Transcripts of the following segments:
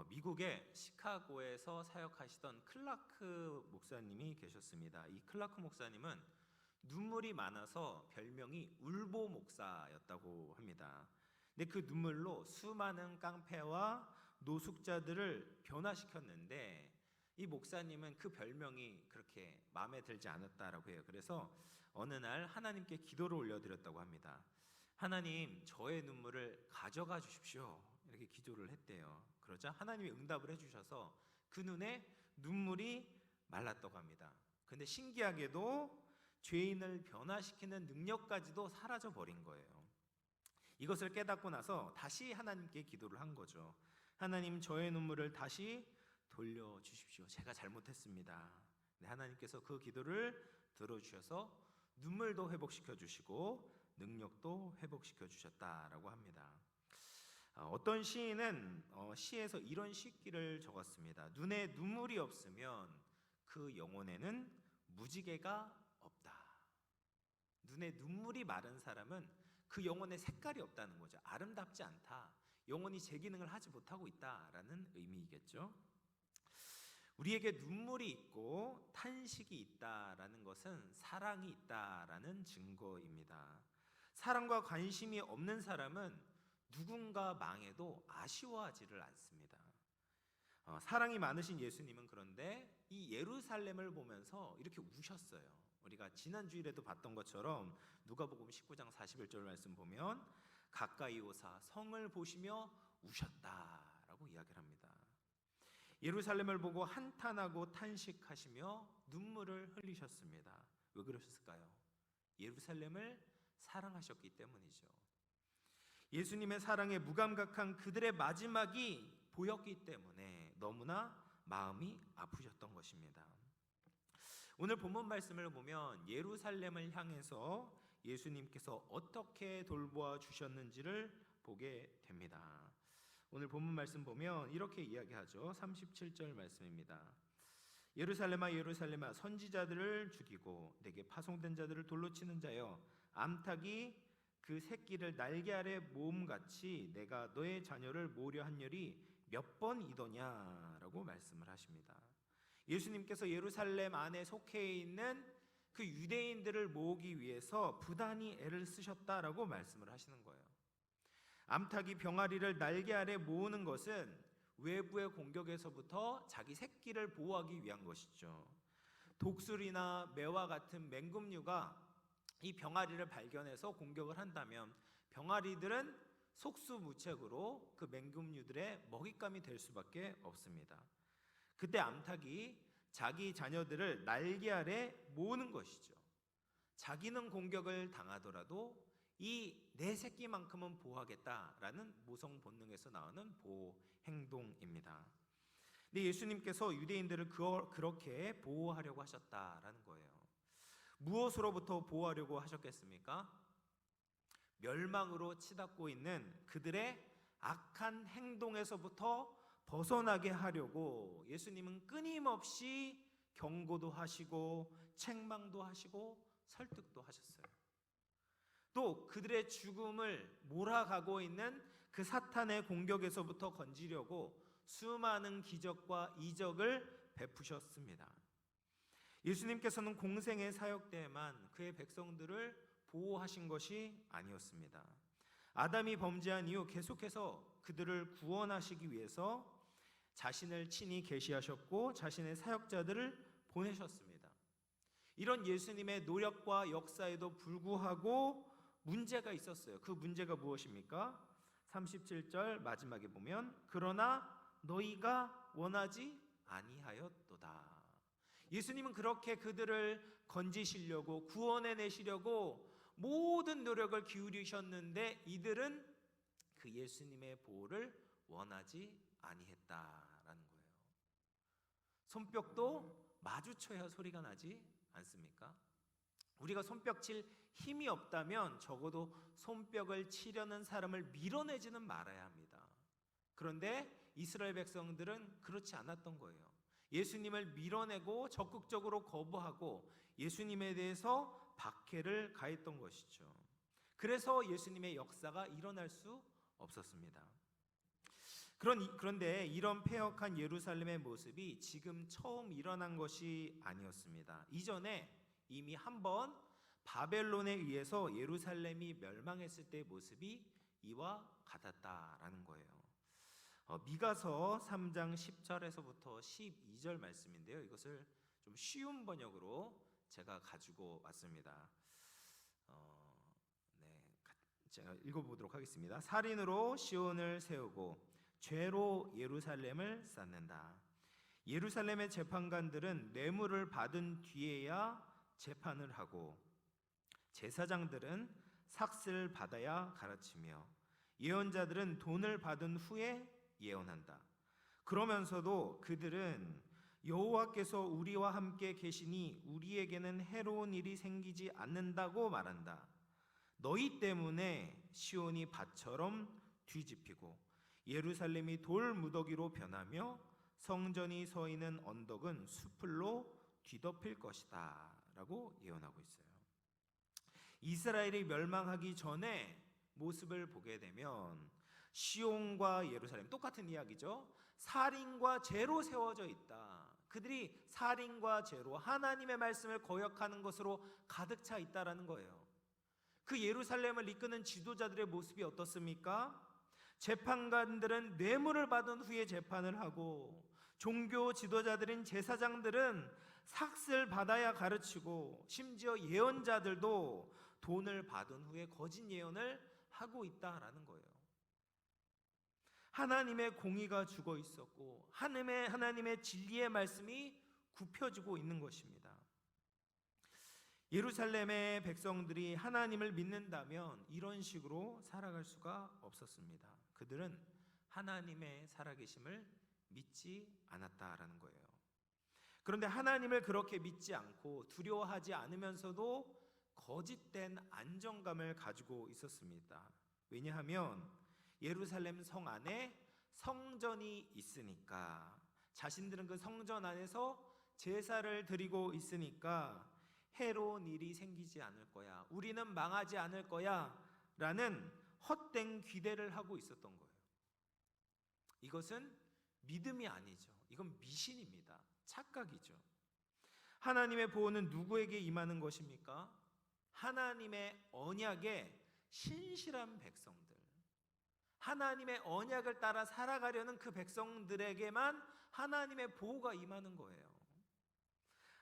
미국의 시카고에서 사역하시던 클라크 목사님이 계셨습니다. 이 클라크 목사님은 눈물이 많아서 별명이 울보 목사였다고 합니다. 근데 그 눈물로 수많은 깡패와 노숙자들을 변화시켰는데 이 목사님은 그 별명이 그렇게 마음에 들지 않았다라고 해요. 그래서 어느 날 하나님께 기도를 올려드렸다고 합니다. 하나님, 저의 눈물을 가져가 주십시오. 이렇게 기도를 했대요. 그러자 하나님이 응답을 해주셔서 그 눈에 눈물이 말랐다고 합니다. 근데 신기하게도 죄인을 변화시키는 능력까지도 사라져 버린 거예요. 이것을 깨닫고 나서 다시 하나님께 기도를 한 거죠. 하나님, 저의 눈물을 다시 돌려주십시오. 제가 잘못했습니다. 네, 하나님께서 그 기도를 들어주셔서 눈물도 회복시켜 주시고 능력도 회복시켜 주셨다라고 합니다. 어떤 시인은 시에서 이런 시기를 적었습니다. 눈에 눈물이 없으면 그 영혼에는 무지개가 없다. 눈에 눈물이 마른 사람은 그 영혼에 색깔이 없다는 거죠. 아름답지 않다. 영혼이 제 기능을 하지 못하고 있다라는 의미이겠죠. 우리에게 눈물이 있고 탄식이 있다라는 것은 사랑이 있다라는 증거입니다. 사랑과 관심이 없는 사람은 누군가 망해도 아쉬워하지를 않습니다. 사랑이 많으신 예수님은 그런데 이 예루살렘을 보면서 이렇게 우셨어요. 우리가 지난 주일에도 봤던 것처럼 누가복음 19장 41절 말씀 보면 가까이 오사 성을 보시며 우셨다라고 이야기를 합니다. 예루살렘을 보고 한탄하고 탄식하시며 눈물을 흘리셨습니다. 왜 그러셨을까요? 예루살렘을 사랑하셨기 때문이죠. 예수님의 사랑에 무감각한 그들의 마지막이 보였기 때문에 너무나 마음이 아프셨던 것입니다. 오늘 본문 말씀을 보면 예루살렘을 향해서 예수님께서 어떻게 돌보아 주셨는지를 보게 됩니다. 오늘 본문 말씀 보면 이렇게 이야기하죠. 37절 말씀입니다. 예루살렘아 예루살렘아 선지자들을 죽이고 내게 파송된 자들을 돌로 치는 자여, 암탉이 그 새끼를 날개 아래 모음같이 내가 너의 자녀를 모으려 한 열이 몇 번이더냐라고 말씀을 하십니다. 예수님께서 예루살렘 안에 속해 있는 그 유대인들을 모으기 위해서 부단히 애를 쓰셨다라고 말씀을 하시는 거예요. 암탉이 병아리를 날개 아래 모으는 것은 외부의 공격에서부터 자기 새끼를 보호하기 위한 것이죠. 독수리나 매와 같은 맹금류가 이 병아리를 발견해서 공격을 한다면 병아리들은 속수무책으로 그 맹금류들의 먹잇감이 될 수밖에 없습니다. 그때 암탉이 자기 자녀들을 날개 아래 모으는 것이죠. 자기는 공격을 당하더라도 이 내 새끼만큼은 보호하겠다라는 모성 본능에서 나오는 보호 행동입니다. 근데 예수님께서 유대인들을 그렇게 보호하려고 하셨다라는 거예요. 무엇으로부터 보호하려고 하셨겠습니까? 멸망으로 치닫고 있는 그들의 악한 행동에서부터 벗어나게 하려고 예수님은 끊임없이 경고도 하시고 책망도 하시고 설득도 하셨어요. 또 그들의 죽음을 몰아가고 있는 그 사탄의 공격에서부터 건지려고 수많은 기적과 이적을 베푸셨습니다. 예수님께서는 공생의 사역 때에만 그의 백성들을 보호하신 것이 아니었습니다. 아담이 범죄한 이후 계속해서 그들을 구원하시기 위해서 자신을 친히 계시하셨고 자신의 사역자들을 보내셨습니다. 이런 예수님의 노력과 역사에도 불구하고 문제가 있었어요. 그 문제가 무엇입니까? 37절 마지막에 보면 그러나 너희가 원하지 아니하였도다. 예수님은 그렇게 그들을 건지시려고 구원해내시려고 모든 노력을 기울이셨는데 이들은 그 예수님의 보호를 원하지 아니했다라는 거예요. 손뼉도 마주쳐야 소리가 나지 않습니까? 우리가 손뼉 칠 힘이 없다면 적어도 손뼉을 치려는 사람을 밀어내지는 말아야 합니다. 그런데 이스라엘 백성들은 그렇지 않았던 거예요. 예수님을 밀어내고 적극적으로 거부하고 예수님에 대해서 박해를 가했던 것이죠. 그래서 예수님의 역사가 일어날 수 없었습니다. 그런데 이런 패역한 예루살렘의 모습이 지금 처음 일어난 것이 아니었습니다. 이전에 이미 한번 바벨론에 의해서 예루살렘이 멸망했을 때의 모습이 이와 같았다라는 거예요. 미가서 3장 10절에서부터 12절 말씀인데요. 이것을 좀 쉬운 번역으로 제가 가지고 왔습니다. 제가 읽어보도록 하겠습니다. 살인으로 시온을 세우고 죄로 예루살렘을 쌓는다. 예루살렘의 재판관들은 뇌물을 받은 뒤에야 재판을 하고 제사장들은 삭슬 받아야 가르치며 예언자들은 돈을 받은 후에 예언한다. 그러면서도 그들은 여호와께서 우리와 함께 계시니 우리에게는 해로운 일이 생기지 않는다고 말한다. 너희 때문에 시온이 밭처럼 뒤집히고 예루살렘이 돌 무더기로 변하며 성전이 서 있는 언덕은 수풀로 뒤덮일 것이다 라고 예언하고 있어요. 이스라엘이 멸망하기 전에 모습을 보게 되면 시온과 예루살렘 똑같은 이야기죠. 살인과 죄로 세워져 있다. 그들이 살인과 죄로 하나님의 말씀을 거역하는 것으로 가득 차 있다라는 거예요. 그 예루살렘을 이끄는 지도자들의 모습이 어떻습니까? 재판관들은 뇌물을 받은 후에 재판을 하고 종교 지도자들인 제사장들은 삭슬 받아야 가르치고 심지어 예언자들도 돈을 받은 후에 거짓 예언을 하고 있다라는 거예요. 하나님의 공의가 죽어 있었고 하나님의 진리의 말씀이 굽혀지고 있는 것입니다. 예루살렘의 백성들이 하나님을 믿는다면 이런 식으로 살아갈 수가 없었습니다. 그들은 하나님의 살아계심을 믿지 않았다라는 거예요. 그런데 하나님을 그렇게 믿지 않고 두려워하지 않으면서도 거짓된 안정감을 가지고 있었습니다. 왜냐하면 예루살렘 성 안에 성전이 있으니까, 자신들은 그 성전 안에서 제사를 드리고 있으니까 해로운 일이 생기지 않을 거야, 우리는 망하지 않을 거야 라는 헛된 기대를 하고 있었던 거예요. 이것은 믿음이 아니죠. 이건 미신입니다. 착각이죠. 하나님의 보호는 누구에게 임하는 것입니까? 하나님의 언약에 신실한 백성들, 하나님의 언약을 따라 살아가려는 그 백성들에게만 하나님의 보호가 임하는 거예요.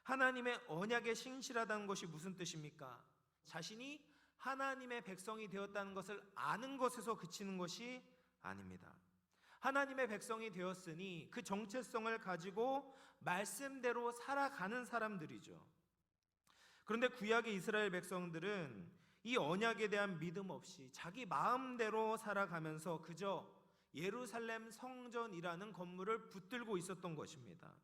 하나님의 언약에 신실하다는 것이 무슨 뜻입니까? 자신이 하나님의 백성이 되었다는 것을 아는 것에서 그치는 것이 아닙니다. 하나님의 백성이 되었으니 그 정체성을 가지고 말씀대로 살아가는 사람들이죠. 그런데 구약의 이스라엘 백성들은 이 언약에 대한 믿음 없이 자기 마음대로 살아가면서 그저 예루살렘 성전이라는 건물을 붙들고 있었던 것입니다.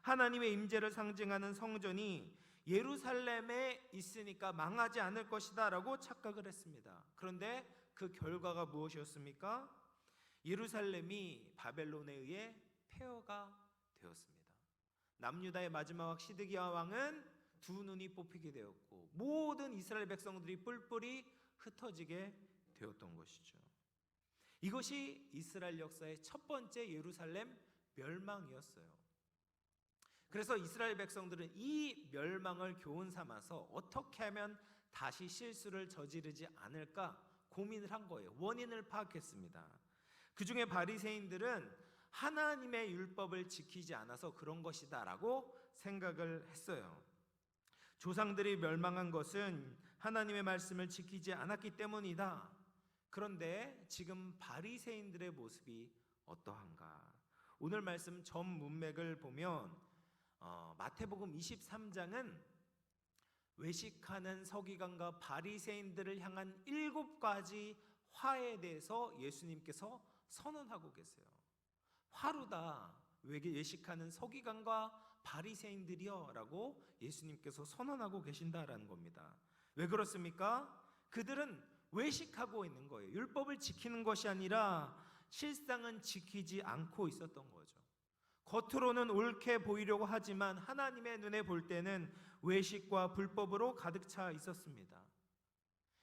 하나님의 임재를 상징하는 성전이 예루살렘에 있으니까 망하지 않을 것이다 라고 착각을 했습니다. 그런데 그 결과가 무엇이었습니까? 예루살렘이 바벨론에 의해 폐허가 되었습니다. 남유다의 마지막 왕 시드기야 왕은 두 눈이 뽑히게 되었고 모든 이스라엘 백성들이 뿔뿔이 흩어지게 되었던 것이죠. 이것이 이스라엘 역사의 첫 번째 예루살렘 멸망이었어요. 그래서 이스라엘 백성들은 이 멸망을 교훈 삼아서 어떻게 하면 다시 실수를 저지르지 않을까 고민을 한 거예요. 원인을 파악했습니다. 그 중에 바리새인들은 하나님의 율법을 지키지 않아서 그런 것이다 라고 생각을 했어요. 조상들이 멸망한 것은 하나님의 말씀을 지키지 않았기 때문이다. 그런데 지금 바리새인들의 모습이 어떠한가? 오늘 말씀 전 문맥을 보면 마태복음 23장은 외식하는 서기관과 바리새인들을 향한 7가지 화에 대해서 예수님께서 선언하고 계세요. 화루다, 외식하는 서기관과 바리새인들이여 라고 예수님께서 선언하고 계신다라는 겁니다. 왜 그렇습니까? 그들은 외식하고 있는 거예요. 율법을 지키는 것이 아니라 실상은 지키지 않고 있었던 거죠. 겉으로는 옳게 보이려고 하지만 하나님의 눈에 볼 때는 외식과 불법으로 가득 차 있었습니다.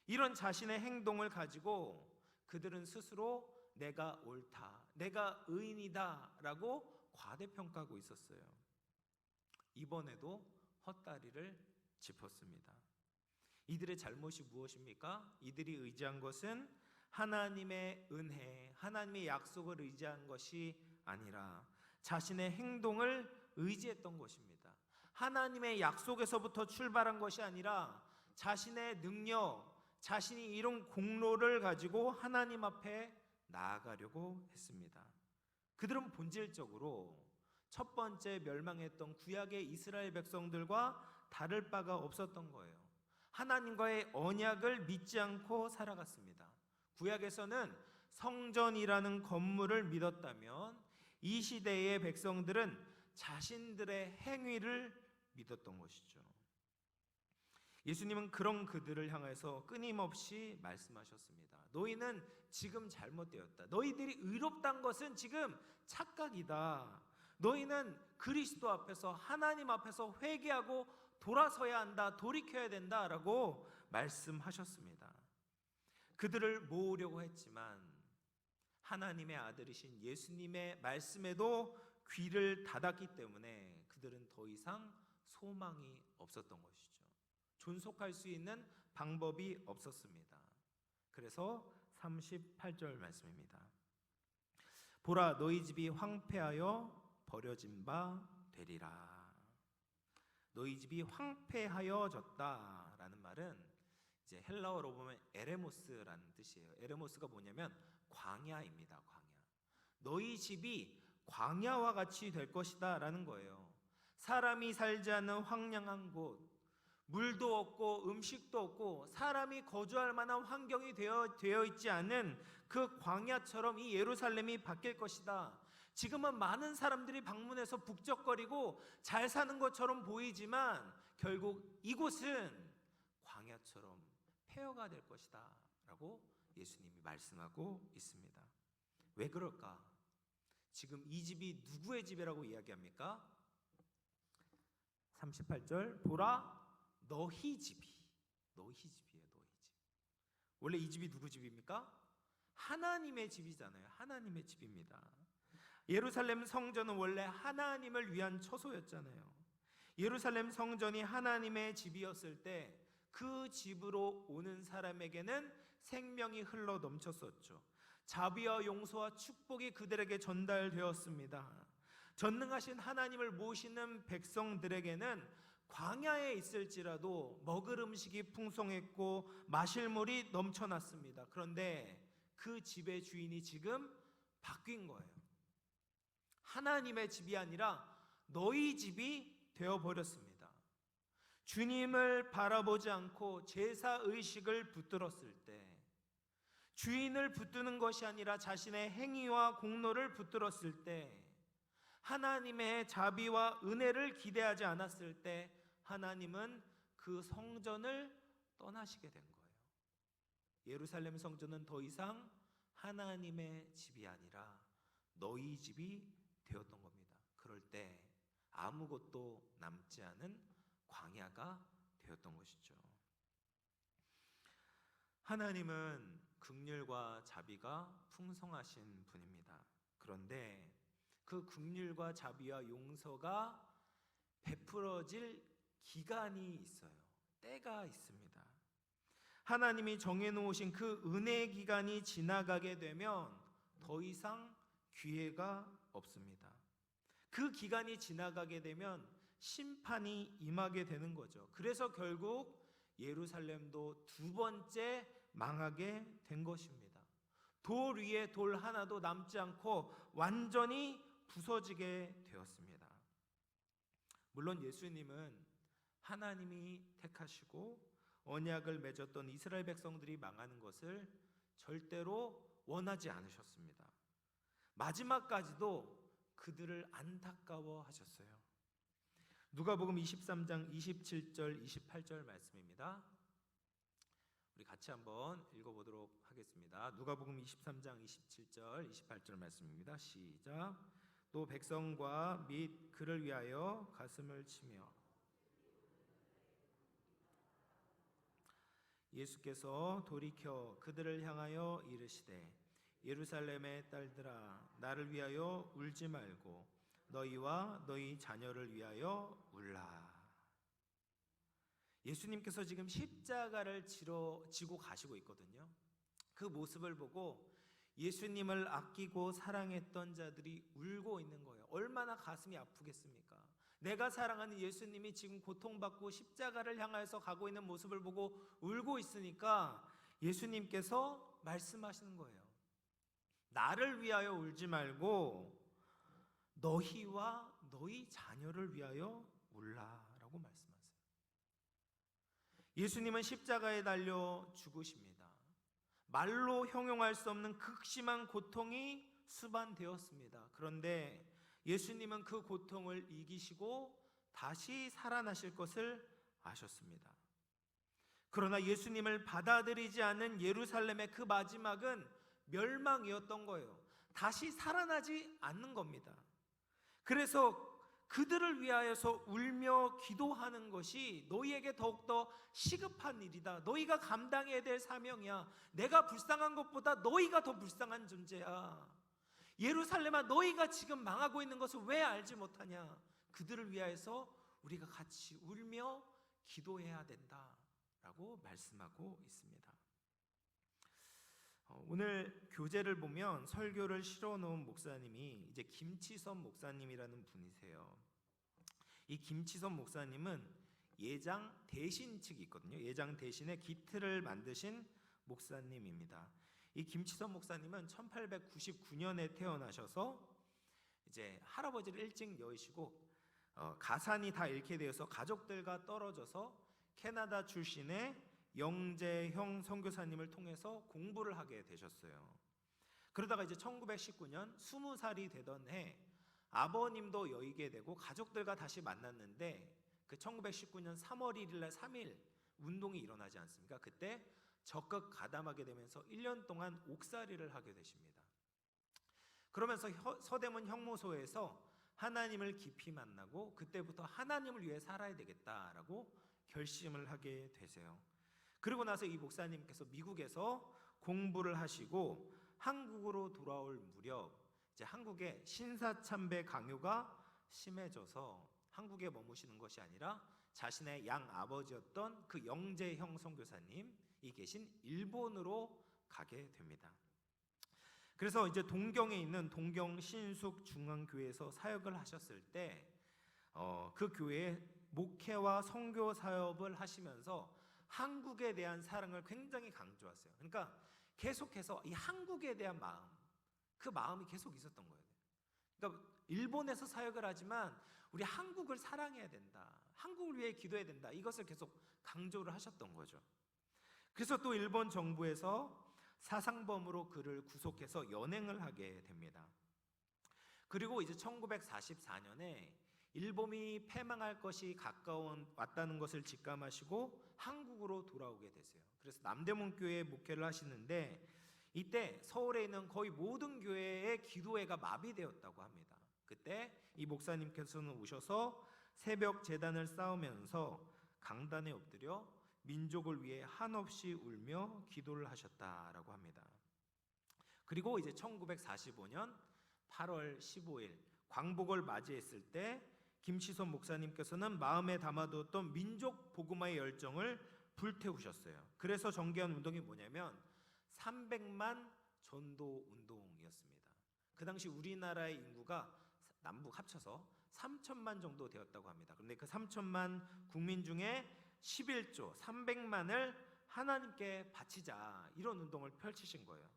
이런 자신의 행동을 가지고 그들은 스스로 내가 옳다, 내가 의인이다라고 과대평가하고 있었어요. 이번에도 헛다리를 짚었습니다. 이들의 잘못이 무엇입니까? 이들이 의지한 것은 하나님의 은혜, 하나님의 약속을 의지한 것이 아니라 자신의 행동을 의지했던 것입니다. 하나님의 약속에서부터 출발한 것이 아니라 자신의 능력, 자신이 이룬 공로를 가지고 하나님 앞에 나아가려고 했습니다. 그들은 본질적으로 첫 번째 멸망했던 구약의 이스라엘 백성들과 다를 바가 없었던 거예요. 하나님과의 언약을 믿지 않고 살아갔습니다. 구약에서는 성전이라는 건물을 믿었다면 이 시대의 백성들은 자신들의 행위를 믿었던 것이죠. 예수님은 그런 그들을 향해서 끊임없이 말씀하셨습니다. 너희는 지금 잘못되었다. 너희들이 의롭다는 것은 지금 착각이다. 너희는 그리스도 앞에서, 하나님 앞에서 회개하고 돌아서야 한다, 돌이켜야 된다라고 말씀하셨습니다. 그들을 모으려고 했지만 하나님의 아들이신 예수님의 말씀에도 귀를 닫았기 때문에 그들은 더 이상 소망이 없었던 것이죠. 존속할 수 있는 방법이 없었습니다. 그래서 38절 말씀입니다. 보라, 너희 집이 황폐하여 버려진 바 되리라. 너희 집이 황폐하여졌다라는 말은 이제 헬라어로 보면 에레모스라는 뜻이에요. 에레모스가 뭐냐면 광야입니다. 광야. 너희 집이 광야와 같이 될 것이다라는 거예요. 사람이 살지 않는 황량한 곳, 물도 없고 음식도 없고 사람이 거주할 만한 환경이 되어 있지 않은 그 광야처럼 이 예루살렘이 바뀔 것이다. 지금은 많은 사람들이 방문해서 북적거리고 잘 사는 것처럼 보이지만 결국 이곳은 광야처럼 폐허가 될 것이다 라고 예수님이 말씀하고 있습니다. 왜 그럴까? 지금 이 집이 누구의 집이라고 이야기합니까? 38절, 보라 너희 집이, 너희 집이에요. 너희 집. 원래 이 집이 누구 집입니까? 하나님의 집이잖아요. 하나님의 집입니다. 예루살렘 성전은 원래 하나님을 위한 처소였잖아요. 예루살렘 성전이 하나님의 집이었을 때 그 집으로 오는 사람에게는 생명이 흘러 넘쳤었죠. 자비와 용서와 축복이 그들에게 전달되었습니다. 전능하신 하나님을 모시는 백성들에게는 광야에 있을지라도 먹을 음식이 풍성했고 마실 물이 넘쳐났습니다. 그런데 그 집의 주인이 지금 바뀐 거예요. 하나님의 집이 아니라 너희 집이 되어버렸습니다. 주님을 바라보지 않고 제사의식을 붙들었을 때, 주인을 붙드는 것이 아니라 자신의 행위와 공로를 붙들었을 때, 하나님의 자비와 은혜를 기대하지 않았을 때 하나님은 그 성전을 떠나시게 된 거예요. 예루살렘 성전은 더 이상 하나님의 집이 아니라 너희 집이 되었던 겁니다. 그럴 때 아무것도 남지 않은 광야가 되었던 것이죠. 하나님은 긍휼과 자비가 풍성하신 분입니다. 그런데 그 긍휼과 자비와 용서가 베풀어질 기간이 있어요. 때가 있습니다. 하나님이 정해놓으신 그 은혜의 기간이 지나가게 되면 더 이상 기회가 없습니다. 그 기간이 지나가게 되면 심판이 임하게 되는 거죠. 그래서 결국 예루살렘도 두 번째 망하게 된 것입니다. 돌 위에 돌 하나도 남지 않고 완전히 부서지게 되었습니다. 물론 예수님은 하나님이 택하시고 언약을 맺었던 이스라엘 백성들이 망하는 것을 절대로 원하지 않으셨습니다. 마지막까지도 그들을 안타까워하셨어요. 누가복음 23장 27절 28절 말씀입니다. 우리 같이 한번 읽어보도록 하겠습니다. 누가복음 23장 27절 28절 말씀입니다. 시작. 또 백성과 및 그를 위하여 가슴을 치며 예수께서 돌이켜 그들을 향하여 이르시되 예루살렘의 딸들아 나를 위하여 울지 말고 너희와 너희 자녀를 위하여 울라. 예수님께서 지금 십자가를 지고 가시고 있거든요. 그 모습을 보고 예수님을 아끼고 사랑했던 자들이 울고 있는 거예요. 얼마나 가슴이 아프겠습니까? 내가 사랑하는 예수님이 지금 고통받고 십자가를 향해서 가고 있는 모습을 보고 울고 있으니까 예수님께서 말씀하시는 거예요. 나를 위하여 울지 말고 너희와 너희 자녀를 위하여 울라라고 말씀하세요. 예수님은 십자가에 달려 죽으십니다. 말로 형용할 수 없는 극심한 고통이 수반되었습니다. 그런데 예수님은 그 고통을 이기시고 다시 살아나실 것을 아셨습니다. 그러나 예수님을 받아들이지 않는 예루살렘의 그 마지막은 멸망이었던 거예요. 다시 살아나지 않는 겁니다. 그래서 그들을 위하여서 울며 기도하는 것이 너희에게 더욱더 시급한 일이다. 너희가 감당해야 될 사명이야. 내가 불쌍한 것보다 너희가 더 불쌍한 존재야. 예루살렘아, 너희가 지금 망하고 있는 것을 왜 알지 못하냐? 그들을 위하여서 우리가 같이 울며 기도해야 된다라고 말씀하고 있습니다. 오늘 교재를 보면 설교를 실어놓은 목사님이 이제 김치선 목사님이라는 분이세요. 이 김치선 목사님은 예장 대신 측이 있거든요. 예장 대신의 기틀을 만드신 목사님입니다. 이 김치선 목사님은 1899년에 태어나셔서 이제 할아버지를 일찍 여의시고 가산이 다 잃게 되어서 가족들과 떨어져서 캐나다 출신의 영재형 선교사님을 통해서 공부를 하게 되셨어요. 그러다가 이제 1919년 20살이 되던 해 아버님도 여의게 되고 가족들과 다시 만났는데 그 1919년 3월 1일 날 3.1 운동이 일어나지 않습니까? 그때 적극 가담하게 되면서 1년 동안 옥살이를 하게 되십니다. 그러면서 서대문 형무소에서 하나님을 깊이 만나고 그때부터 하나님을 위해 살아야 되겠다라고 결심을 하게 되세요. 그리고 나서 이 목사님께서 미국에서 공부를 하시고 한국으로 돌아올 무렵 이제 한국의 신사참배 강요가 심해져서 한국에 머무시는 것이 아니라 자신의 양아버지였던 그 영재형 선교사님이 계신 일본으로 가게 됩니다. 그래서 이제 동경에 있는 동경 신숙중앙교회에서 사역을 하셨을 때 그 교회에 목회와 선교 사역을 하시면서 한국에 대한 사랑을 굉장히 강조하세요. 그러니까 계속해서 이 한국에 대한 마음, 그 마음이 계속 있었던 거예요. 그러니까 일본에서 사역을 하지만 우리 한국을 사랑해야 된다. 한국을 위해 기도해야 된다. 이것을 계속 강조를 하셨던 거죠. 그래서 또 일본 정부에서 사상범으로 그를 구속해서 연행을 하게 됩니다. 그리고 이제 1944년에 일본이 패망할 것이 왔다는 것을 직감하시고 한국으로 돌아오게 되세요. 그래서 남대문교회에 목회를 하시는데 이때 서울에 있는 거의 모든 교회의 기도회가 마비되었다고 합니다. 그때 이 목사님께서는 오셔서 새벽 제단을 쌓으면서 강단에 엎드려 민족을 위해 한없이 울며 기도를 하셨다라고 합니다. 그리고 이제 1945년 8월 15일 광복을 맞이했을 때 김치선 목사님께서는 마음에 담아두었던 민족 복음화의 열정을 불태우셨어요. 그래서 전개한 운동이 뭐냐면 300만 전도 운동이었습니다. 그 당시 우리나라의 인구가 남북 합쳐서 3천만 정도 되었다고 합니다. 그런데 그 3천만 국민 중에 11조 300만을 하나님께 바치자, 이런 운동을 펼치신 거예요.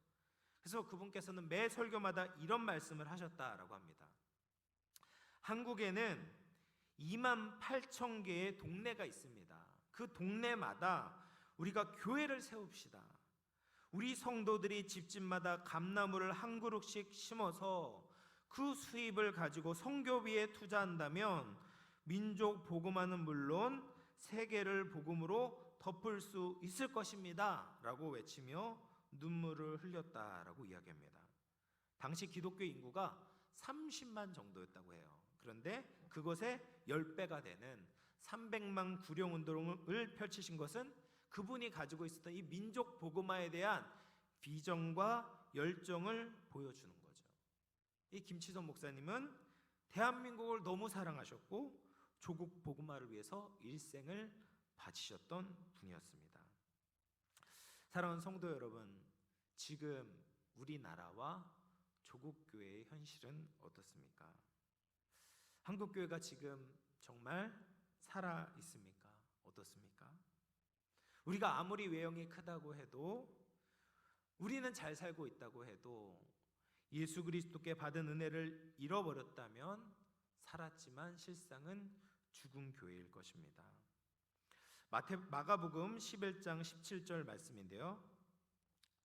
그래서 그분께서는 매 설교마다 이런 말씀을 하셨다라고 합니다. 한국에는 2만 8천 개의 동네가 있습니다. 그 동네마다 우리가 교회를 세웁시다. 우리 성도들이 집집마다 감나무를 한 그루씩 심어서 그 수입을 가지고 선교비에 투자한다면 민족 복음화는 물론 세계를 복음으로 덮을 수 있을 것입니다 라고 외치며 눈물을 흘렸다라고 이야기합니다. 당시 기독교 인구가 30만 정도였다고 해요. 그런데 그것의 10배가 되는 300만 구령운동을 펼치신 것은 그분이 가지고 있었던 이 민족 복음화에 대한 비전과 열정을 보여주는 거죠. 이 김치선 목사님은 대한민국을 너무 사랑하셨고 조국 복음화를 위해서 일생을 바치셨던 분이었습니다. 사랑하는 성도 여러분, 지금 우리나라와 조국 교회의 현실은 어떻습니까? 한국 교회가 지금 정말 살아 있습니까? 어떻습니까? 우리가 아무리 외형이 크다고 해도, 우리는 잘 살고 있다고 해도 예수 그리스도께 받은 은혜를 잃어버렸다면 살았지만 실상은 죽은 교회일 것입니다. 마가복음 11장 17절 말씀인데요,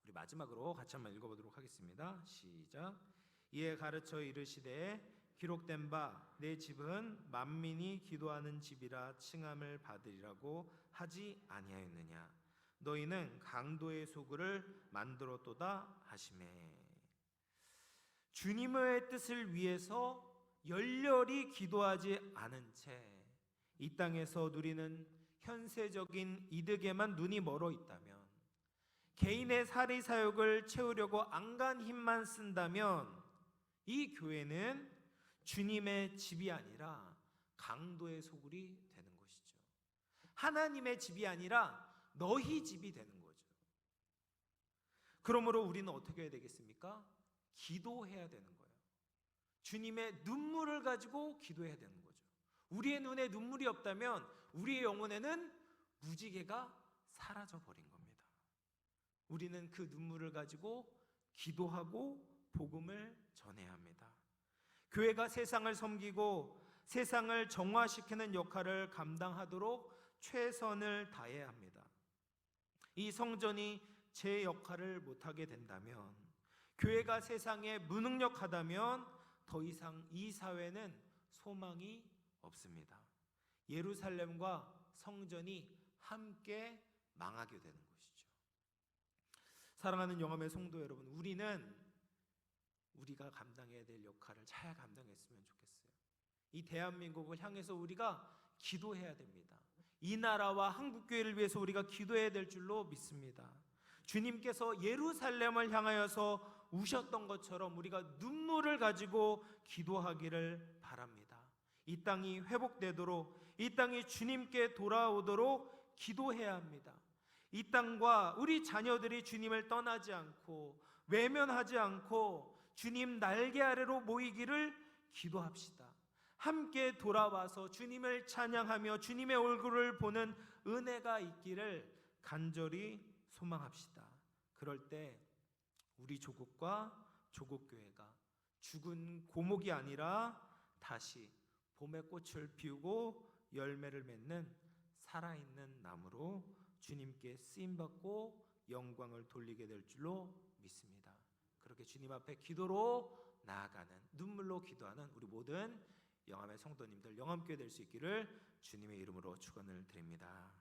우리 마지막으로 같이 한번 읽어보도록 하겠습니다. 시작. 이에 가르쳐 이르시되 기록된 바 내 집은 만민이 기도하는 집이라 칭함을 받으리라고 하지 아니하였느냐. 너희는 강도의 소굴을 만들었도다 하시매. 주님의 뜻을 위해서 열렬히 기도하지 않은 채 이 땅에서 누리는 현세적인 이득에만 눈이 멀어 있다면, 개인의 사리 사욕을 채우려고 안간 힘만 쓴다면 이 교회는 주님의 집이 아니라 강도의 소굴이 되는 것이죠. 하나님의 집이 아니라 너희 집이 되는 거죠. 그러므로 우리는 어떻게 해야 되겠습니까? 기도해야 되는 거예요. 주님의 눈물을 가지고 기도해야 되는 거죠. 우리의 눈에 눈물이 없다면 우리의 영혼에는 무지개가 사라져 버린 겁니다. 우리는 그 눈물을 가지고 기도하고 복음을 전해야 합니다. 교회가 세상을 섬기고 세상을 정화시키는 역할을 감당하도록 최선을 다해야 합니다. 이 성전이 제 역할을 못하게 된다면, 교회가 세상에 무능력하다면 더 이상 이 사회는 소망이 없습니다. 예루살렘과 성전이 함께 망하게 되는 것이죠. 사랑하는 영암의 성도 여러분, 우리가 감당해야 될 역할을 잘 감당했으면 좋겠어요. 이 대한민국을 향해서 우리가 기도해야 됩니다. 이 나라와 한국교회를 위해서 우리가 기도해야 될 줄로 믿습니다. 주님께서 예루살렘을 향하여서 우셨던 것처럼 우리가 눈물을 가지고 기도하기를 바랍니다. 이 땅이 회복되도록, 이 땅이 주님께 돌아오도록 기도해야 합니다. 이 땅과 우리 자녀들이 주님을 떠나지 않고 외면하지 않고 주님 날개 아래로 모이기를 기도합시다. 함께 돌아와서 주님을 찬양하며 주님의 얼굴을 보는 은혜가 있기를 간절히 소망합시다. 그럴 때 우리 조국과 조국교회가 죽은 고목이 아니라 다시 봄의 꽃을 피우고 열매를 맺는 살아있는 나무로 주님께 쓰임받고 영광을 돌리게 될 줄로 믿습니다. 그렇게 주님 앞에 기도로 나아가는, 눈물로 기도하는 우리 모든 영암의 성도님들, 영암교회 될 수 있기를 주님의 이름으로 축원을 드립니다.